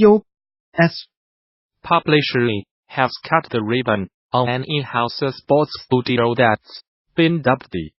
U.S. publisher has cut the ribbon on an in-house sports studio that's been dubbed the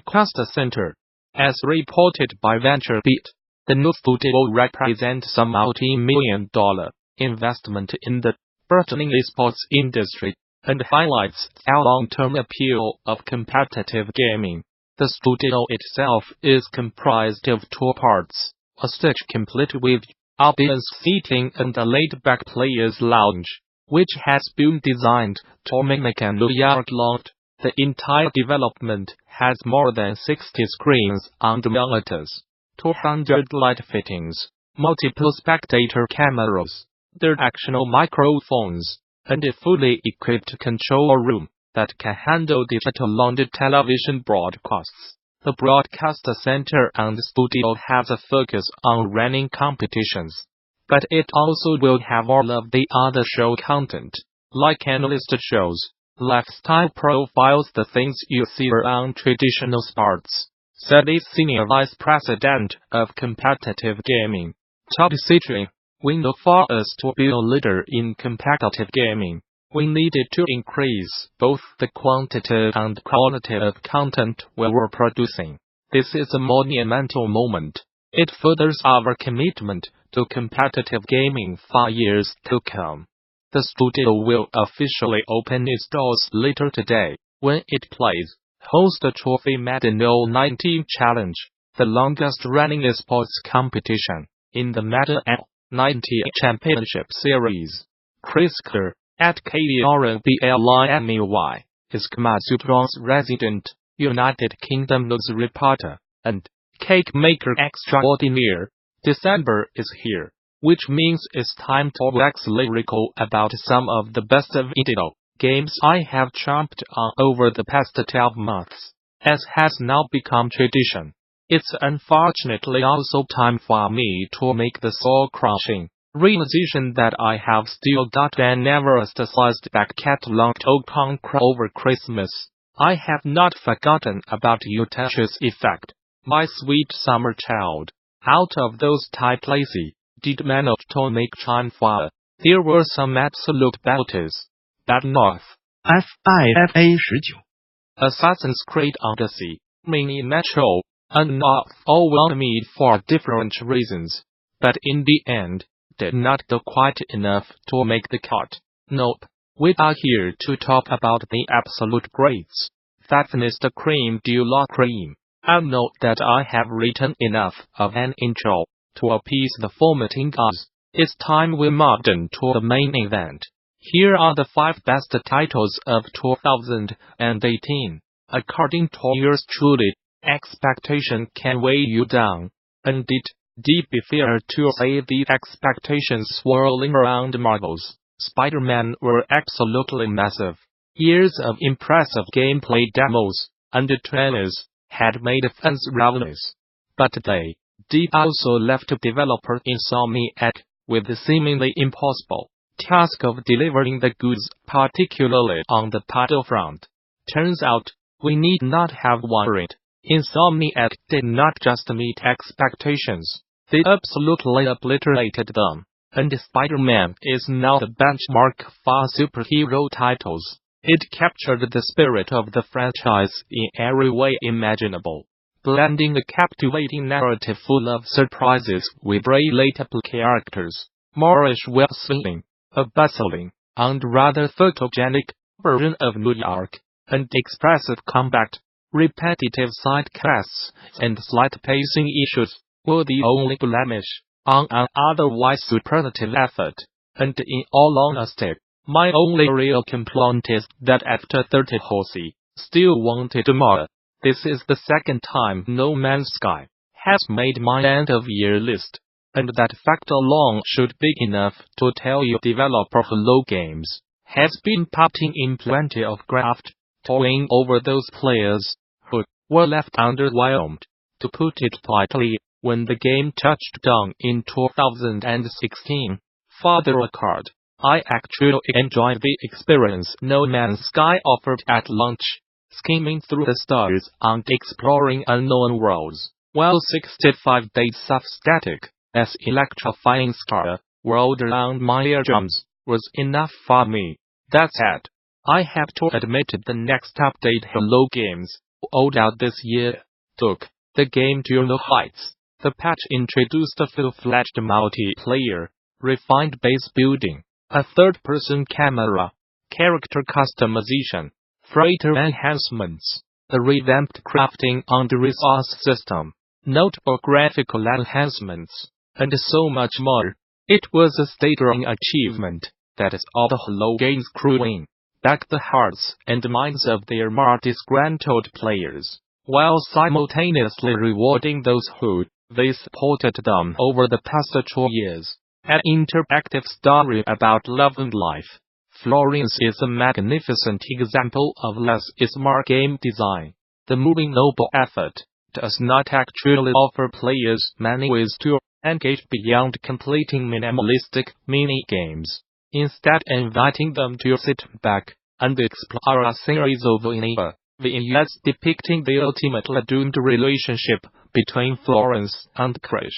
Quest Center. As reported by VentureBeat, the new studio represents a multi-million-dollar investment in the burgeoning esports industry and highlights the long-term appeal of competitive gaming. The studio itself is comprised of two parts: a stage complete with audience seating and a laid-back player's lounge, which has been designed to mimic an yard-long. The entire development has more than 60 screens and monitors, 200 light fittings, multiple spectator cameras, directional microphones, and a fully equipped control room that can handle digital on television broadcasts. The broadcast center and studio has a focus on running competitions, but it also will have all of the other show content, like analyst shows, lifestyle profiles, the things you see around traditional sports, said the senior vice president of competitive gaming, Todd Sitrin. "We know for us to be a leader in competitive gaming, we needed to increase both the quantity and quality of content we were producing. This is a monumental moment. It furthers our commitment to competitive gaming for years to come." The studio will officially open its doors later today, when it plays host the trophy Madden NFL Challenge, the longest-running esports competition in the Madden NFL Championship Series. Chris Kerr, at KERBLIMEY, is Gamasutra's resident United Kingdom news reporter, and cake maker extraordinaire. December is here, which means it's time to wax lyrical about some of the best video games I have chomped on over the past 12 months. As has now become tradition, it's unfortunately also time for me to make the soul-crushing realization that I have still got an Everest-sized back catalog to conquer over Christmas. I have not forgotten about you, Tetris Effect, my sweet summer child. Out of those titles, did manage to make time for. There were some absolute belters. Bad North, FIFA 19, Assassin's Creed Odyssey, Mini Metro, and North all won me for different reasons, but in the end, did not do quite enough to make the cut. Nope, we are here to talk about the absolute greats. Fatness the cream de la cream. I'll note that I have written enough of an intro to appease the formatting gods. It's time we moved on to the main event. Here are the 5 best titles of 2018. According to yours truly, expectation can weigh you down. And deep be fair to say the expectations swirling around Marvel's Spider-Man were absolutely massive. Years of impressive gameplay demos and trailers had made fans ravenous. But they also left developer Insomniac with the seemingly impossible task of delivering the goods, particularly on the puddle front. Turns out, we need not have worried. Insomniac did not just meet expectations, they absolutely obliterated them. And Spider-Man is now the benchmark for superhero titles. It captured the spirit of the franchise in every way imaginable, blending a captivating narrative full of surprises with relatable characters, moreish world-building, a bustling and rather photogenic version of New York, and expressive combat. Repetitive side quests and slight pacing issues were the only blemish on an otherwise superlative effort. And in all honesty, my only real complaint is that after 30 Horsey still wanted more. This is the second time No Man's Sky has made my end-of-year list, and that fact alone should be enough to tell you developer Hello Games has been putting in plenty of graft to win over those players who were left underwhelmed. To put it politely, when the game touched down in 2016, for the record, I actually enjoyed the experience No Man's Sky offered at launch, skimming through the stars and exploring unknown worlds, while 65 days of static, as electrifying scar rolled around my eardrums, was enough for me. That said, I have to admit the next update, Hello Games, rolled out this year, took the game to new heights. The patch introduced a full-fledged multiplayer, refined base building, a third-person camera, character customization, freighter enhancements, a revamped crafting and resource system, notable graphical enhancements, and so much more. It was a staggering achievement that is all the Hello Games crew in back the hearts and minds of their more disgruntled players, while simultaneously rewarding those who they supported them over the past 2 years. An interactive story about love and life. Florence is a magnificent example of less is more game design. The moving noble effort does not actually offer players many ways to engage beyond completing minimalistic mini-games, instead inviting them to sit back and explore a series of vignettes depicting the ultimately doomed relationship between Florence and Kerr.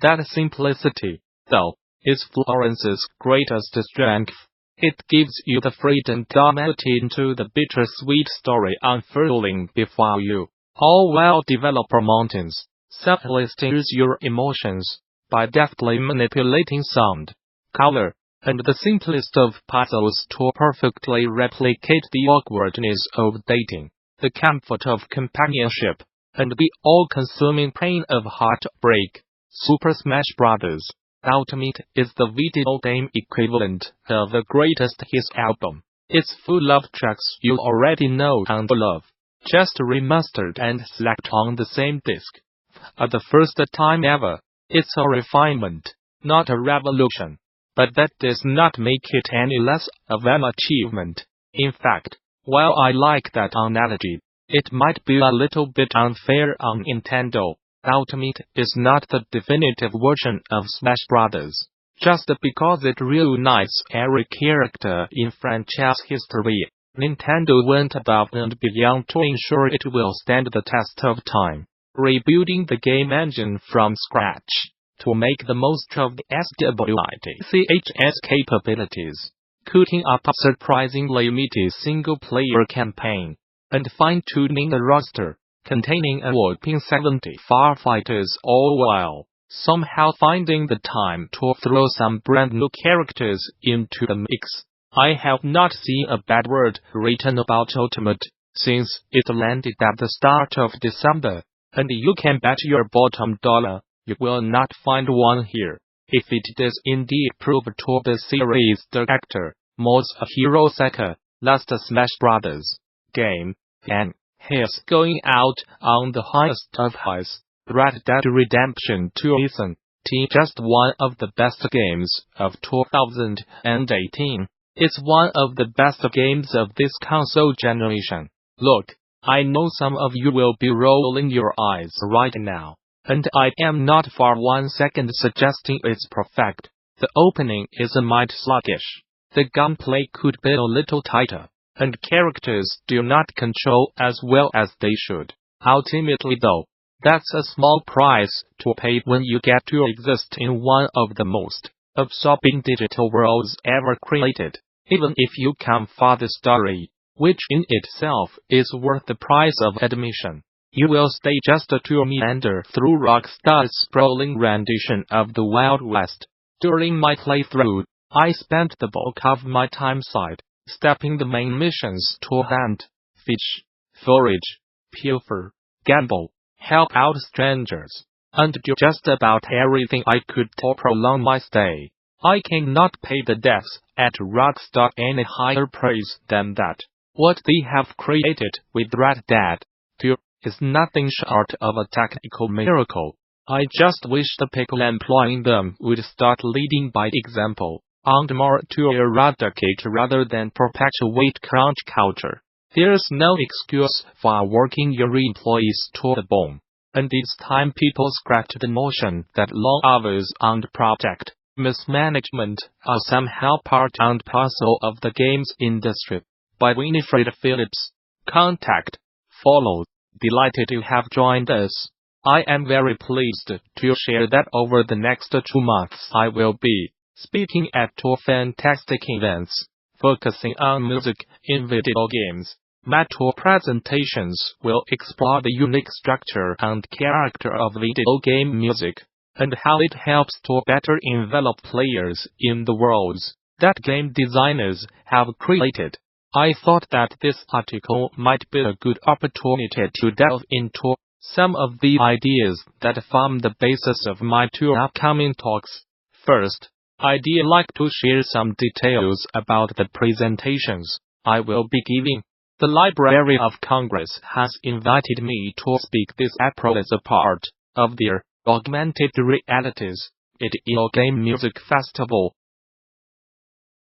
That simplicity, though, is Florence's greatest strength. It gives you the freedom to melt into the bittersweet story unfurling before you, all while developer mountains subtly stirs your emotions by deftly manipulating sound, color, and the simplest of puzzles to perfectly replicate the awkwardness of dating, the comfort of companionship, and the all-consuming pain of heartbreak. Super Smash Bros. Ultimate is the video game equivalent of the greatest hits album. It's full of tracks you already know and love, just remastered and slapped on the same disc. For the first time ever, it's a refinement, not a revolution. But that does not make it any less of an achievement. In fact, while I like that analogy, it might be a little bit unfair on Nintendo. Ultimate is not the definitive version of Smash Bros. Just because it reunites every character in franchise history. Nintendo went above and beyond to ensure it will stand the test of time, rebuilding the game engine from scratch to make the most of the SWITCH's capabilities, cooking up a surprisingly meaty single-player campaign, and fine-tuning the roster, containing a whopping 70 firefighters, all while somehow finding the time to throw some brand new characters into the mix. I have not seen a bad word written about Ultimate since it landed at the start of December, and you can bet your bottom dollar you will not find one here. If it does indeed prove to the series director, Masahiro Sakurai, last Smash Bros. Game, then he's going out on the highest of highs. Red Dead Redemption 2 isn't just one of the best games of 2018. It's one of the best games of this console generation. Look, I know some of you will be rolling your eyes right now, and I am not for 1 second suggesting it's perfect. The opening is a mite sluggish. The gunplay could be a little tighter, and characters do not control as well as they should. Ultimately though, that's a small price to pay when you get to exist in one of the most absorbing digital worlds ever created. Even if you come for the story, which in itself is worth the price of admission, you will stay just to meander through Rockstar's sprawling rendition of the Wild West. During my playthrough, I spent the bulk of my time sidestepping the main missions to hunt, fish, forage, pilfer, gamble, help out strangers, and do just about everything I could to prolong my stay. I cannot pay the devs at Rockstar any higher praise than that. What they have created with Red Dead 2 is nothing short of a technical miracle. I just wish the people employing them would start leading by example, and more to eradicate rather than perpetuate crunch culture. There's no excuse for working your employees to the bone, and it's time people scratch the notion that long hours and project mismanagement are somehow part and parcel of the games industry. By Winifred Phillips Contact. Follow. Delighted you have joined us. I am very pleased to share that over the next 2 months I will be speaking at two fantastic events, focusing on music in video games. My two presentations will explore the unique structure and character of video game music, and how it helps to better envelop players in the worlds that game designers have created. I thought that this article might be a good opportunity to delve into some of the ideas that form the basis of my two upcoming talks. First, I'd like to share some details about the presentations I will be giving. The Library of Congress has invited me to speak this April as a part of their Augmented Realities video game music festival